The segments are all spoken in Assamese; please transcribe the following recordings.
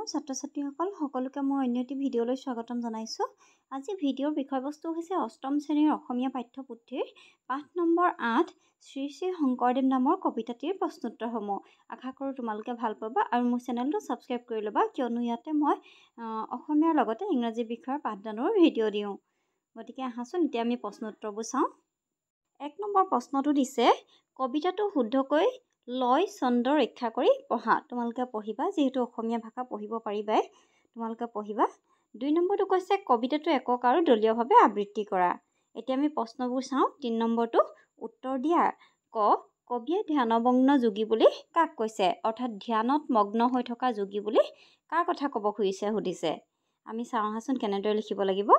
মোৰ ছাত্ৰ-ছাত্ৰীসকল সকলোকে মই অন্য এটি ভিডিঅ'লৈ স্বাগতম জনাইছোঁ। আজি ভিডিঅ'ৰ বিষয়বস্তু হৈছে অষ্টম শ্ৰেণীৰ অসমীয়া পাঠ্যপুথিৰ পাঠ নম্বৰ ৮ শ্ৰী শ্ৰী শংকৰদেৱ নামৰ কবিতাটিৰ প্ৰশ্নোত্তৰসমূহ। আশা কৰোঁ তোমালোকে ভাল পাবা আৰু মোৰ চেনেলটো ছাবস্ক্ৰাইব কৰি ল'বা, কিয়নো ইয়াতে মই অসমীয়াৰ লগতে ইংৰাজী বিষয়ৰ পাঠদানৰ ভিডিঅ' দিওঁ। গতিকে আহাচোন এতিয়া আমি প্ৰশ্নোত্তৰবোৰ চাওঁ। ১ নম্বৰ প্ৰশ্নটো দিছে, কবিতাটো শুদ্ধকৈ লয় ছন্দ ৰক্ষা কৰি পঢ়া। তোমালোকে পঢ়িবা, যিহেতু অসমীয়া ভাষা পঢ়িব পাৰিবাই, তোমালোকে পঢ়িবা। ২ নম্বৰটো কৈছে কবিতাটো একক আৰু দলীয়ভাৱে আবৃত্তি কৰা। এতিয়া আমি প্ৰশ্নবোৰ চাওঁ। ৩ নম্বৰটো উত্তৰ দিয়া। ক, কবিয়ে ধ্যানমগ্ন যোগী বুলি কাক কৈছে? অৰ্থাৎ ধ্যানত মগ্ন হৈ থকা যোগী বুলি কাৰ কথা ক'ব খুজিছে সুধিছে। আমি চাওঁ আহাচোন কেনেদৰে লিখিব লাগিব।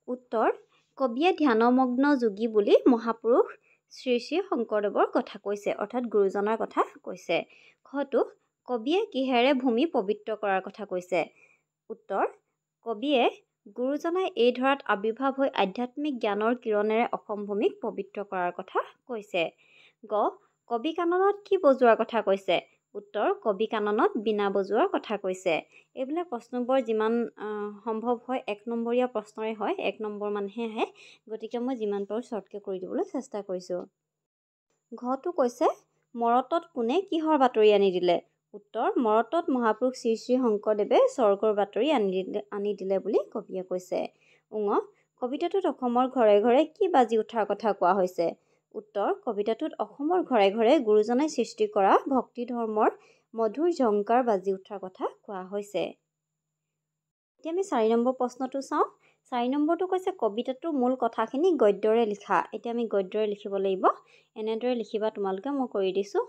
উত্তৰ, কবিয়ে ধ্যানমগ্ন যোগী বুলি মহাপুৰুষ শ্ৰী শ্ৰী শংকৰদেৱৰ কথা কৈছে, অৰ্থাৎ গুৰুজনাৰ কথা কৈছে। খটো, কবিয়ে কিহেৰে ভূমি পবিত্ৰ কৰাৰ কথা কৈছে? উত্তৰ, কবিয়ে গুৰুজনাই এই ধৰাত আৱিৰ্ভাৱ হৈ আধ্যাত্মিক জ্ঞানৰ কিৰণেৰে অসম ভূমিক পবিত্ৰ কৰাৰ কথা কৈছে। গ, কবি কাননত কি বজোৱাৰ কথা কৈছে? উত্তৰ, কবি কাননত বীণা বজোৱাৰ কথা কৈছে। এইবিলাক প্ৰশ্নবোৰ যিমান সম্ভৱ হয় ১ নম্বৰীয়া প্ৰশ্নৰে হয়, ১ নম্বৰ মানহে আহে, গতিকে মই যিমান পাৰোঁ শ্বৰ্টকৈ কৰি দিবলৈ চেষ্টা কৰিছোঁ। ঘটো কৈছে, মৰতত কোনে কিহৰ বাতৰি আনি দিলে? উত্তৰ, মৰতত মহাপুৰুষ শ্ৰী শ্ৰী শংকৰদেৱে স্বৰ্গৰ বাতৰি আনি দিলে বুলি কবিয়ে কৈছে। ঙ, কবিতাটোত অসমৰ ঘৰে ঘৰে কি বাজি উঠাৰ কথা কোৱা হৈছে? উত্তৰ, কবিতাটোত অসমৰ ঘৰে ঘৰে গুৰুজনাই সৃষ্টি কৰা ভক্তি ধৰ্মৰ মধুৰ ঝংকাৰ বাজি উঠাৰ কথা কোৱা হৈছে। এতিয়া আমি ৪ নম্বৰ প্ৰশ্নটো চাওঁ। ৪ নম্বৰটো কৈছে কবিতাটোৰ মূল কথাখিনি গদ্যৰে লিখা। এতিয়া আমি গদ্যৰে লিখিব লাগিব। এনেদৰে লিখিবা তোমালোকে, মই কৰি দিছোঁ।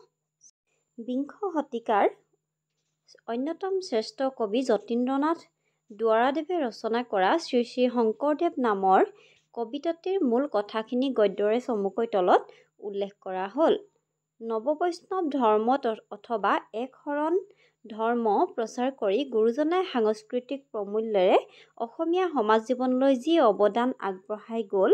বিংশ শতিকাৰ অন্যতম শ্ৰেষ্ঠ কবি যতীন্দ্ৰনাথ দুৱৰাদেৱে ৰচনা কৰা শ্ৰী শ্ৰী শংকৰদেৱ নামৰ কবিতাটিৰ মূল কথাখিনি গদ্যৰে চমুকৈ তলত উল্লেখ কৰা হ'ল। নৱবৈষ্ণৱ ধৰ্ম অথবা এক শৰণ ধৰ্ম প্ৰচাৰ কৰি গুৰুজনাই সাংস্কৃতিক প্ৰমূল্যৰে অসমীয়া সমাজ জীৱনলৈ যি অৱদান আগবঢ়াই গ'ল,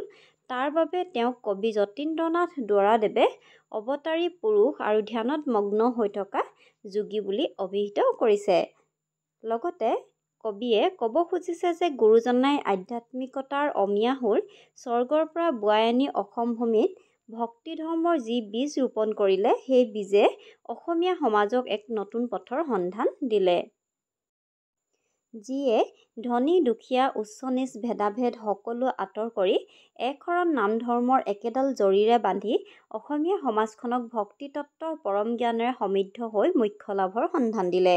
তাৰ বাবে তেওঁক কবি যতীন্দ্ৰনাথ দুৱৰাদেৱে অৱতাৰী পুৰুষ আৰু ধ্যানত মগ্ন হৈ থকা যোগী বুলি অভিহিত কৰিছে। লগতে কবিয়ে ক'ব খুজিছে যে গুৰুজনাই আধ্যাত্মিকতাৰ অমিয়া সুৰ স্বৰ্গৰ পৰা বোৱাই আনি অসম ভূমিত ভক্তি ধৰ্মৰ যি বীজ ৰোপণ কৰিলে, সেই বীজে অসমীয়া সমাজক এক নতুন পথৰ সন্ধান দিলে। যিয়ে ধনী দুখীয়া উচ্চ নীচ ভেদাভেদ সকলো আঁতৰ কৰি এক শৰণ নাম ধৰ্মৰ একেডাল জৰীৰে বান্ধি অসমীয়া সমাজখনক ভক্তি তত্ত্বৰ পৰম জ্ঞানেৰে সমৃদ্ধ হৈ মোক্ষ লাভৰ সন্ধান দিলে।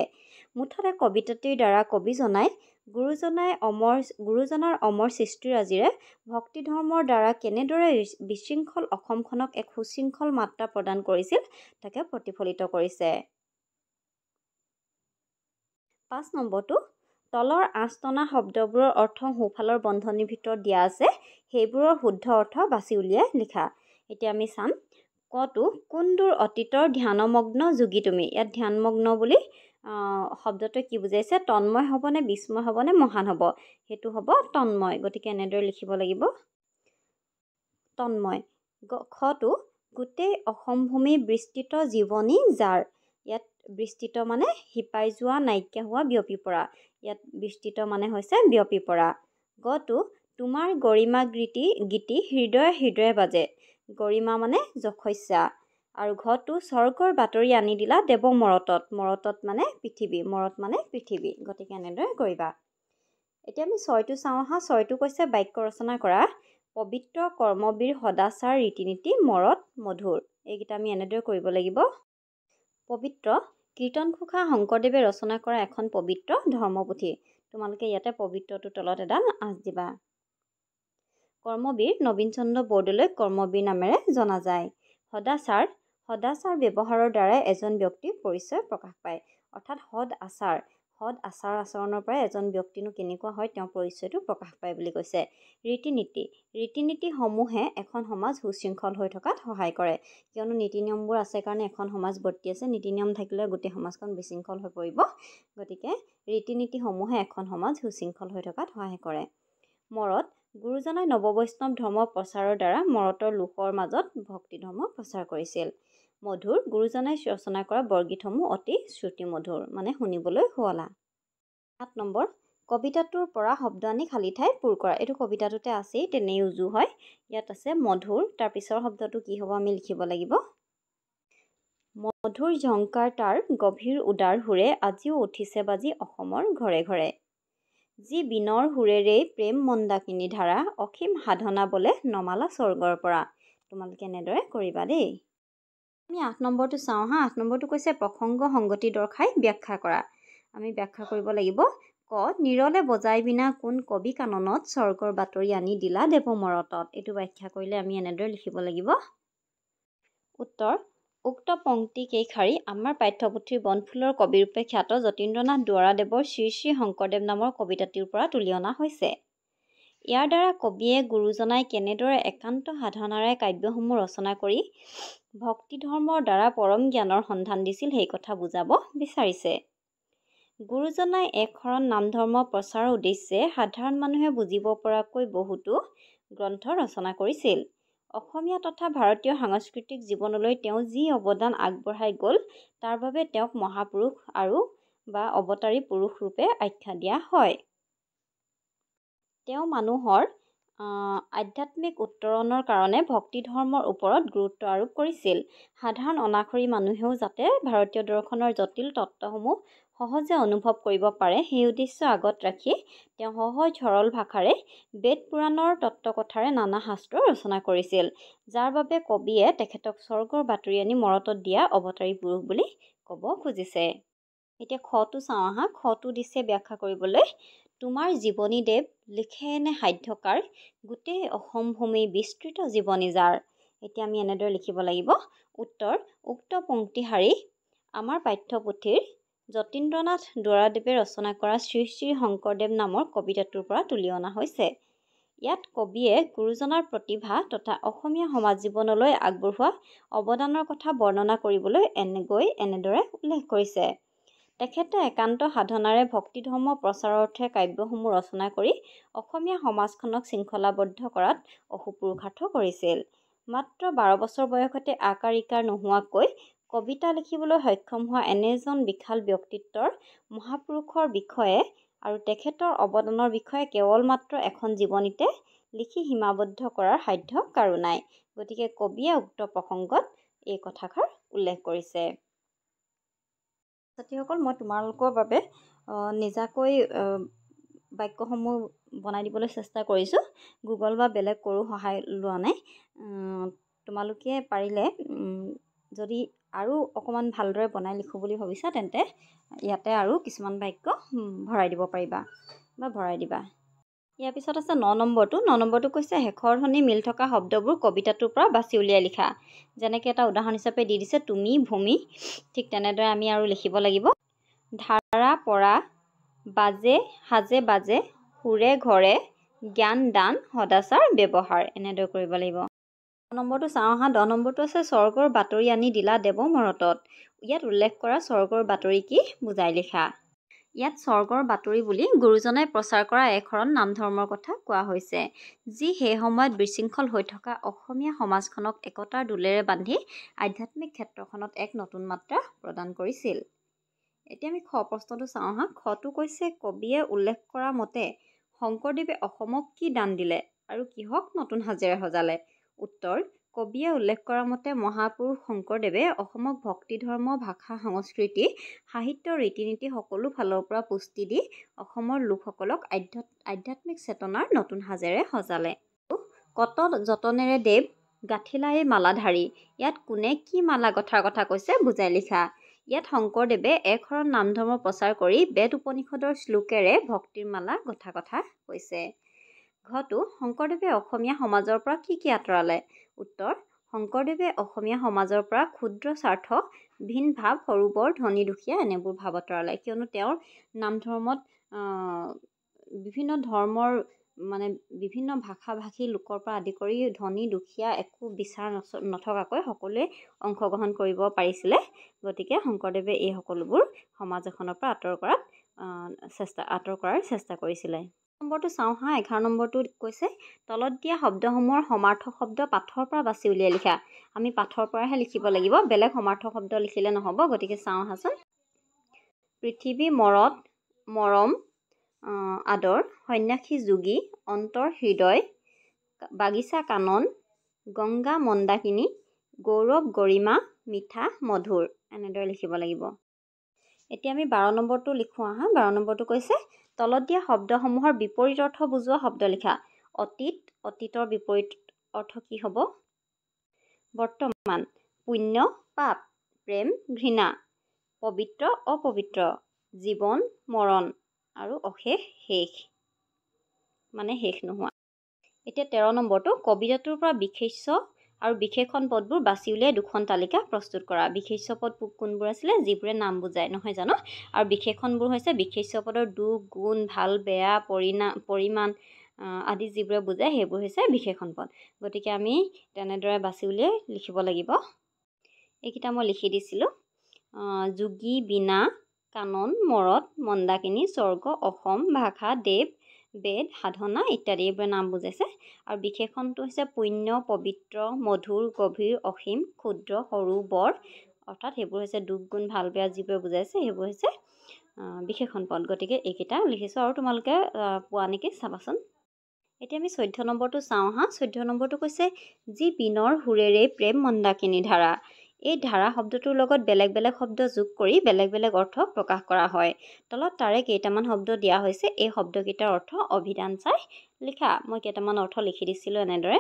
মুঠতে কবিতাটিৰ দ্বাৰা কবিজনাই গুৰুজনাৰ অমৰ সৃষ্টিৰাজিৰে ভক্তি ধৰ্মৰ দ্বাৰা কেনেদৰে বিশৃংখল অসমখনক এক সুশৃংখল মাত্ৰা প্ৰদান কৰিছিল তাকে প্ৰতিফলিত কৰিছে। ৫ নম্বৰটো, তলৰ আঁচ টনা শব্দবোৰৰ অৰ্থ সোঁফালৰ বন্ধনীৰ ভিতৰত দিয়া আছে, সেইবোৰৰ শুদ্ধ অৰ্থ বাছি উলিয়াই লিখা। এতিয়া আমি চাম। কটো, কোন দূৰ অতীতৰ ধ্যানমগ্ন যোগী তুমি? ইয়াত ধ্যানমগ্ন বুলি শব্দটোৱে কি বুজাইছে? তন্ময় হ'বনে, বিস্ময় হ'বনে, মহান হ'ব? সেইটো হ'ব তন্ময়। গতিকে এনেদৰে লিখিব লাগিব, তন্ময়। খটো, গোটেই অসম ভূমি বিস্তৃত জীৱনী যাৰ। ইয়াত বিস্তৃত মানে শিপাই যোৱা, নাইকিয়া হোৱা, বিয়পি পৰা। ইয়াত বিস্তৃত মানে হৈছে বিয়পি পৰা। গটো, তোমাৰ গৰিমা গীতি হৃদয়ে হৃদয়ে বাজে। গৰিমা মানে যশস্যা। আৰু ঘটো, স্বৰ্গৰ বাতৰি আনি দিলা দেৱ মৰতত। মৰতত মানে পৃথিৱী, মৰত মানে পৃথিৱী। গতিকে এনেদৰে কৰিবা। এতিয়া আমি ৬টো চাওঁ আহা। ৬টো কৈছে বাক্য ৰচনা কৰা। পবিত্ৰ কৰ্মবীৰ সদাচাৰ ৰীতি নীতি মৰত মধুৰ। এইকেইটা আমি এনেদৰে কৰিব লাগিব। পবিত্ৰ, কীৰ্তনঘোষা শংকৰদেৱে ৰচনা কৰা এখন পবিত্ৰ ধৰ্মপুথি। তোমালোকে ইয়াতে পবিত্ৰটোৰ তলত এডাল আঁচ দিবা। কৰ্মবীৰ, নবীন চন্দ্ৰ বৰদলৈক কৰ্মবীৰ নামেৰে জনা যায়। সদাচাৰ, সদাচাৰ ব্যৱহাৰৰ দ্বাৰাই এজন ব্যক্তিৰ পৰিচয় প্ৰকাশ পায়। অৰ্থাৎ সদ আচাৰ আচৰণৰ পৰাই এজন ব্যক্তিনো কেনেকুৱা হয় তেওঁৰ পৰিচয়টো প্ৰকাশ পায় বুলি কৈছে। ৰীতি নীতি, ৰীতি নীতিসমূহে এখন সমাজ সুশৃংখল হৈ থকাত সহায় কৰে। কিয়নো নীতি নিয়মবোৰ আছে কাৰণে এখন সমাজ বৰ্তি আছে। নীতি নিয়ম থাকিলে গোটেই সমাজখন বিশৃংখল হৈ পৰিব। গতিকে ৰীতি নীতিসমূহে এখন সমাজ সুশৃংখল হৈ থকাত সহায় কৰে। মৰত, গুৰুজনাই নৱবৈষ্ণৱ ধৰ্ম প্ৰচাৰৰ দ্বাৰা মৰতৰ লোকৰ মাজত ভক্তি ধৰ্ম প্ৰচাৰ কৰিছিল। মধুৰ, গুৰুজনাই ৰচনা কৰা বৰগীতসমূহ অতি শ্ৰুতিমধুৰ, মানে শুনিবলৈ শুৱলা। 7 নম্বৰ কবিতাটোৰ পৰা শব্দ আনি খালী ঠাই পূৰ কৰা। এইটো কবিতাটোতে আছেই, তেনেই উজু হয়। ইয়াত আছে মধুৰ, তাৰ পিছৰ শব্দটো কি হ'ব আমি লিখিব লাগিব। মধুৰ ঝংকাৰ তাৰ গভীৰ উদাৰ সুৰে আজিও উঠিছে বাজি অসমৰ ঘৰে ঘৰে। যি বিনৰ সুৰেৰেই প্ৰেম মন্দাকিনী ধাৰা অসীম সাধনা বলে নমালা স্বৰ্গৰ পৰা। তোমালোকে এনেদৰে কৰিবা দেই। আমি 8 নম্বৰটো চাওঁ হা। 8 নম্বৰটো কৈছে প্ৰসংগ সংগতি দৰ্শাই ব্যাখ্যা কৰা। আমি ব্যাখ্যা কৰিব লাগিব। ক নিৰলে বজাই বিনা কোন কবি কাননত স্বৰ্গৰ বাতৰি আনি দিলা দেৱ মৰতত। এইটো ব্যাখ্যা কৰিলে আমি এনেদৰে লিখিব লাগিব। উত্তৰ উক্ত পংক্তি কেইশাৰী আমাৰ পাঠ্যপুথিৰ বনফুলৰ কবিৰূপে খ্যাত যতীন্দ্ৰনাথ দুৱৰাদেৱৰ শ্ৰী শ্ৰী শংকৰদেৱ নামৰ কবিতাটিৰ পৰা তুলি অনা হৈছে। ইয়াৰ দ্বাৰা কবিয়ে গুৰুজনাই কেনেদৰে একান্ত সাধনাৰে কাব্যসমূহ ৰচনা কৰি ভক্তি ধৰ্মৰ দ্বাৰা পৰম জ্ঞানৰ সন্ধান দিছিল সেই কথা বুজাব বিচাৰিছে। গুৰুজনাই এক শৰণ নাম ধৰ্ম প্ৰচাৰৰ উদ্দেশ্যে সাধাৰণ মানুহে বুজিব পৰাকৈ বহুতো গ্ৰন্থ ৰচনা কৰিছিল। অসমীয়া তথা ভাৰতীয় সাংস্কৃতিক জীৱনলৈ তেওঁ যি অৱদান আগবঢ়াই গ'ল তাৰ বাবে তেওঁক মহাপুৰুষ আৰু বা অৱতাৰী পুৰুষ ৰূপে আখ্যা দিয়া হয়। তেওঁ মানুহৰ আধ্যাত্মিক উত্তৰণৰ কাৰণে ভক্তি ধৰ্মৰ ওপৰত গুৰুত্ব আৰোপ কৰিছিল। সাধাৰণ অনাখৰী মানুহেও যাতে ভাৰতীয় দৰ্শনৰ জটিল তত্ত্বসমূহ সহজে অনুভৱ কৰিব পাৰে সেই উদ্দেশ্য আগত ৰাখি তেওঁ সহজ সৰল ভাষাৰে বেদ পুৰাণৰ তত্ত্বকথাৰে নানা শাস্ত্ৰ ৰচনা কৰিছিল, যাৰ বাবে কবিয়ে তেখেতক স্বৰ্গৰ বাতৰি আনি মৰতত দিয়া অৱতাৰী পুৰুষ বুলি ক'ব খুজিছে। এতিয়া খটো চাওঁ আহা। খটো দিছে ব্যাখ্যা কৰিবলৈ। তোমাৰ জীৱনী দেৱ লিখে এনে সাধ্যকাৰ গোটেই অসম ভূমি বিস্তৃত জীৱনী যাৰ। এতিয়া আমি এনেদৰে লিখিব লাগিব। উত্তৰ উক্ত পংক্তিশাৰী আমাৰ পাঠ্যপুথিৰ যতীন্দ্ৰনাথ দুৱৰাদেৱে ৰচনা কৰা শ্ৰী শ্ৰী শংকৰদেৱ নামৰ কবিতাটোৰ পৰা তুলি অনা হৈছে। ইয়াত কবিয়ে গুৰুজনাৰ প্ৰতিভা তথা অসমীয়া সমাজ জীৱনলৈ আগবঢ়োৱা অৱদানৰ কথা বৰ্ণনা কৰিবলৈ এনেদৰে উল্লেখ কৰিছে। তেখেতে একান্ত সাধনাৰে ভক্তি ধৰ্ম প্ৰচাৰৰ অৰ্থে কাব্যসমূহ ৰচনা কৰি অসমীয়া সমাজখনক শৃংখলাবদ্ধ কৰাত অহোপুৰুষাৰ্থ কৰিছিল। মাত্ৰ 12 বছৰ বয়সতে আকাৰ ইকাৰ নোহোৱাকৈ কবিতা লিখিবলৈ সক্ষম হোৱা এনে এজন বিশাল ব্যক্তিত্বৰ মহাপুৰুষৰ বিষয়ে আৰু তেখেতৰ অৱদানৰ বিষয়ে কেৱল মাত্ৰ এখন জীৱনীতে লিখি সীমাবদ্ধ কৰাৰ সাধ্য কাৰো নাই। গতিকে কবিয়ে উক্ত প্ৰসংগত এই কথাষাৰ উল্লেখ কৰিছে। ছাত্ৰীসকল, মই তোমালোকৰ বাবে নিজাকৈ বাক্যসমূহ বনাই দিবলৈ চেষ্টা কৰিছোঁ। গুগল বা বেলেগ কৰোঁ সহায় লোৱা নাই। তোমালোকে পাৰিলে যদি আৰু অকণমান ভালদৰে বনাই লিখোঁ বুলি ভাবিছা তেন্তে ইয়াতে আৰু কিছুমান বাক্য ভৰাই দিব পাৰিবা বা ভৰাই দিবা। ইয়াৰ পিছত আছে 9 নম্বৰটো। 9 নম্বৰটো কৈছে শেষৰ ধ্বনি মিল থকা শব্দবোৰ কবিতাটোৰ পৰা বাছি উলিয়াই লিখা। যেনেকৈ এটা উদাহৰণ হিচাপে দি দিছে তুমি, ভূমি। ঠিক তেনেদৰে আমি আৰু লিখিব লাগিব। ধাৰা পৰা, বাজে সাজে বাজে, সুৰে ঘৰে, জ্ঞান দান সদাচাৰ ব্যৱহাৰ। এনেদৰে কৰিব লাগিব। 10 নম্বৰটো চাওঁ আহা। 10 নম্বৰটো আছে স্বৰ্গৰ বাতৰি আনি দিলা দেৱ মৰতত। ইয়াত উল্লেখ কৰা স্বৰ্গৰ বাতৰি কি বুজাই লিখা। ইয়াত স্বৰ্গৰ বাতৰি বুলি গুৰুজনাই প্ৰচাৰ কৰা একশৰণ নাম ধৰ্মৰ কথা কোৱা হৈছে, যি সেই সময়ত বিশৃংখল হৈ থকা অসমীয়া সমাজখনক একতাৰ দোলেৰে বান্ধি আধ্যাত্মিক ক্ষেত্ৰখনত এক নতুন মাত্ৰা প্ৰদান কৰিছিল। এতিয়া আমি খ প্ৰশ্নটো চাওঁ আহা। খটো কৈছে কবিয়ে উল্লেখ কৰা মতে শংকৰদেৱে অসমক কি দান দিলে আৰু কিহক নতুন সাজেৰে সজালে। উত্তৰ কবিয়ে উল্লেখ কৰা মতে মহাপুৰুষ শংকৰদেৱে অসমক ভক্তি ধৰ্ম ভাষা সংস্কৃতি সাহিত্য ৰীতি নীতি সকলো ফালৰ পৰা পুষ্টি দি অসমৰ লোকসকলক আধ্যাত্মিক চেতনাৰ নতুন সাজেৰে সজালে। কত যতনেৰে দেৱ গাঁঠিলা এই মালাধাৰী। ইয়াত কোনে কি মালা গথাৰ কথা কৈছে বুজাই লিখা। ইয়াত শংকৰদেৱে একশৰণ নাম ধৰ্ম প্ৰচাৰ কৰি বেদ উপনিষদৰ শ্লোকেৰে ভক্তিৰ মালা গথা কথা কৈছে। ঘটো শংকৰদেৱে অসমীয়া সমাজৰ পৰা কি কি আঁতৰালে। উত্তৰ শংকৰদেৱে অসমীয়া সমাজৰ পৰা ক্ষুদ্ৰ স্বাৰ্থ ভিন ভাৱ সৰু বৰ ধনী দুখীয়া এনেবোৰ ভাৱ আঁতৰালে, কিয়নো তেওঁৰ নাম ধৰ্মত বিভিন্ন ধৰ্মৰ বিভিন্ন ভাষা ভাষী লোকৰ পৰা আদি কৰি ধনী দুখীয়া একো বিচাৰ নথকাকৈ সকলোৱে অংশগ্ৰহণ কৰিব পাৰিছিলে। গতিকে শংকৰদেৱে এই সকলোবোৰ সমাজ এখনৰ পৰা আঁতৰ কৰাৰ চেষ্টা কৰিছিলে। নম্বৰটো চাওঁ হা। 11 নম্বৰটো কৈছে তলত দিয়া শব্দসমূহৰ সমাৰ্থক শব্দ পাঠৰ পৰা বাছি উলিয়াই লিখা। আমি পাঠৰ পৰাহে লিখিব লাগিব, বেলেগ সমাৰ্থক শব্দ লিখিলে নহ'ব। গতিকে চাওঁ আহাচোন। পৃথিৱী মৰত মৰম আদৰ, সন্যাসী যোগী, অন্তৰ হৃদয়, বাগিচা কানন, গংগা মন্দাকিনী, গৌৰৱ গৰিমা, মিঠা মধুৰ, এনেদৰে লিখিব লাগিব। এতিয়া আমি 12 নম্বৰটো লিখোঁ আহা। 12 নম্বৰটো কৈছে তলত দিয়া শব্দসমূহৰ বিপৰীত অৰ্থ বুজোৱা শব্দ লিখা। অতীত, অতীতৰ বিপৰীত অৰ্থ কি হ'ব? বৰ্তমান, পুণ্য পাপ, প্ৰেম ঘৃণা, পবিত্ৰ অপবিত্ৰ, জীৱন মৰণ আৰু অশেষ শেষ, মানে শেষ নোহোৱা। এতিয়া 13 নম্বৰটো কবিতাটোৰ পৰা বিশেষ্য আৰু বিশেষণ পদবোৰ বাছি উলিয়াই দুখন তালিকা প্ৰস্তুত কৰা। বিশেষ্য পদ কোনবোৰ আছিলে? যিবোৰে নাম বুজায়, নহয় জানো? আৰু বিশেষণবোৰ হৈছে বিশেষ্য পদৰ দুখ, গুণ, ভাল বেয়া, পৰিমাণ আদি যিবোৰে বুজায় সেইবোৰ হৈছে বিশেষণ পদ। গতিকে আমি তেনেদৰে বাছি উলিয়াই লিখিব লাগিব। এইকেইটা মই লিখি দিছিলোঁ। যোগী, বীণা, কানন, মৰদ, মন্দাকিনী, স্বৰ্গ, অসম, ভাষা, দেৱ, বেদ, সাধনা ইত্যাদি এইবোৰে নাম বুজাইছে। আৰু বিশেষণটো হৈছে পুণ্য, পবিত্ৰ, মধুৰ, গভীৰ, অসীম, ক্ষুদ্ৰ, সৰু, বৰ, অৰ্থাৎ সেইবোৰ হৈছে দুখ, গুণ, ভাল বেয়া যিবোৰে বুজাইছে সেইবোৰ হৈছে বিশেষণ পদ। গতিকে এইকেইটা লিখিছোঁ আৰু তোমালোকে পোৱা নেকি চাবাচোন। এতিয়া আমি 14 নম্বৰটো চাওঁ আহা। 14 নম্বৰটো কৈছে যি বিনৰ সুৰেৰে প্ৰেম মন্দাকিনী ধাৰা। এই ধাৰা শব্দটোৰ লগত বেলেগ বেলেগ শব্দ যোগ কৰি বেলেগ বেলেগ অৰ্থ প্ৰকাশ কৰা হয়। তলত তাৰে কেইটামান শব্দ দিয়া হৈছে। এই শব্দকেইটাৰ অৰ্থ অভিধান চাই লিখা। মই কেইটামান অৰ্থ লিখি দিছিলোঁ এনেদৰে।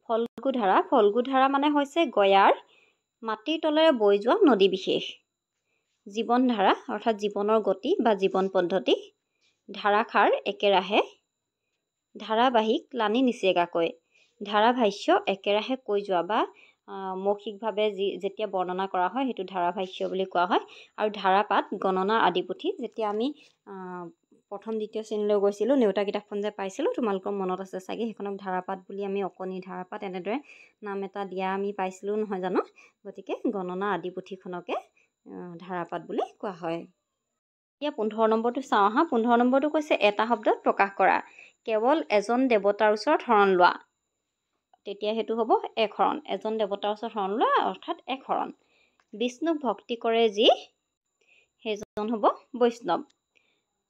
ফল্গু ধাৰা। ফল্গু ধাৰা মানে হৈছে গয়াৰ মাটিৰ তলেৰে বৈ যোৱা নদী বিশেষ। জীৱন ধাৰা অৰ্থাৎ জীৱনৰ গতি বা জীৱন পদ্ধতি। ধাৰাসাৰ একেৰাহে। ধাৰাবাহিক লানি নিচিগাকৈ। ধাৰাভাষ্য একেৰাহে কৈ যোৱা বা মৌখিকভাৱে যেতিয়া বৰ্ণনা কৰা হয় সেইটো ধাৰাভাষ্য বুলি কোৱা হয়। আৰু ধাৰাপাত গণনা আদি পুথি। যেতিয়া আমি প্ৰথম দ্বিতীয় শ্ৰেণীলৈ গৈছিলোঁ নেওতা কিতাপখন যে পাইছিলোঁ তোমালোকৰ মনত আছে চাগে, সেইখনক ধাৰাপাত বুলি আমি অকণি ধাৰাপাত এনেদৰে নাম এটা দিয়া আমি পাইছিলোঁ নহয় জানো। গতিকে গণনা আদি পুথিখনকে ধাৰাপাত বুলি কোৱা হয়। এতিয়া 15 নম্বৰটো চাওঁ আহা। 15 নম্বৰটো কৈছে এটা শব্দত প্ৰকাশ কৰা। কেৱল এজন দেৱতাৰ ওচৰত শৰণ লোৱা, তেতিয়া সেইটো হ'ব এক শৰণ। এজন দেৱতাৰ ওচৰত শৰণ লোৱা অৰ্থাৎ এক শৰণ। বিষ্ণুক ভক্তি কৰে যি, সেইজন হ'ব বৈষ্ণৱ।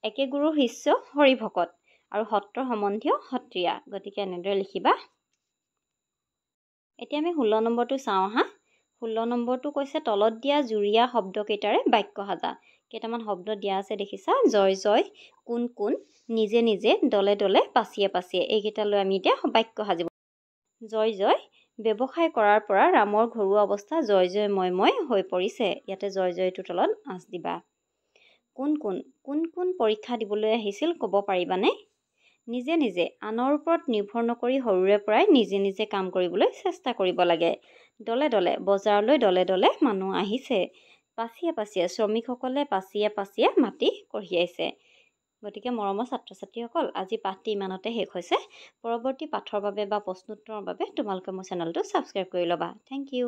একে গুৰুৰ শিষ্য হৰি ভকত আৰু সত্ৰ সম্বন্ধীয় সত্ৰীয়া। গতিকে এনেদৰে লিখিবা। এতিয়া আমি 16 নম্বৰটো চাওঁ আহা। 16 নম্বৰটো কৈছে তলত দিয়া জুৰীয়া শব্দকেইটাৰে বাক্য সাজা। কেইটামান শব্দ দিয়া আছে দেখিছা। জয় জয়, কোন কোন, নিজে নিজে, দলে দলে, পাচিয়ে পাচিয়ে। এইকেইটা লৈ আমি এতিয়া বাক্য সাজিব। জয় জয়, ব্যৱসায় কৰাৰ পৰা ৰামৰ ঘৰুৱা অৱস্থা জয় জয় মই হৈ পৰিছে। ইয়াতে জয় জয়টোৰ তলত আঁচ দিবা। কোন কোন, কোন কোন পৰীক্ষা দিবলৈ আহিছিল ক'ব পাৰিবানে? নিজে নিজে, আনৰ ওপৰত নিৰ্ভৰ নকৰি সৰুৰে পৰাই নিজে নিজে কাম কৰিবলৈ চেষ্টা কৰিব লাগে। দলে দলে, বজাৰলৈ দলে দলে মানুহ আহিছে। পাচিয়ে পাচিয়ে, শ্ৰমিকসকলে পাচিয়ে পাচিয়ে মাটি কঢ়িয়াইছে। গতিকে মৰমৰ ছাত্ৰ ছাত্ৰীসকল, আজি পাঠটি ইমানতে শেষ হৈছে। পৰৱৰ্তী পাঠৰ বাবে বা প্ৰশ্নোত্তৰৰ বাবে তোমালোকে মোৰ চেনেলটো ছাবস্ক্ৰাইব কৰি ল'বা। Thank U.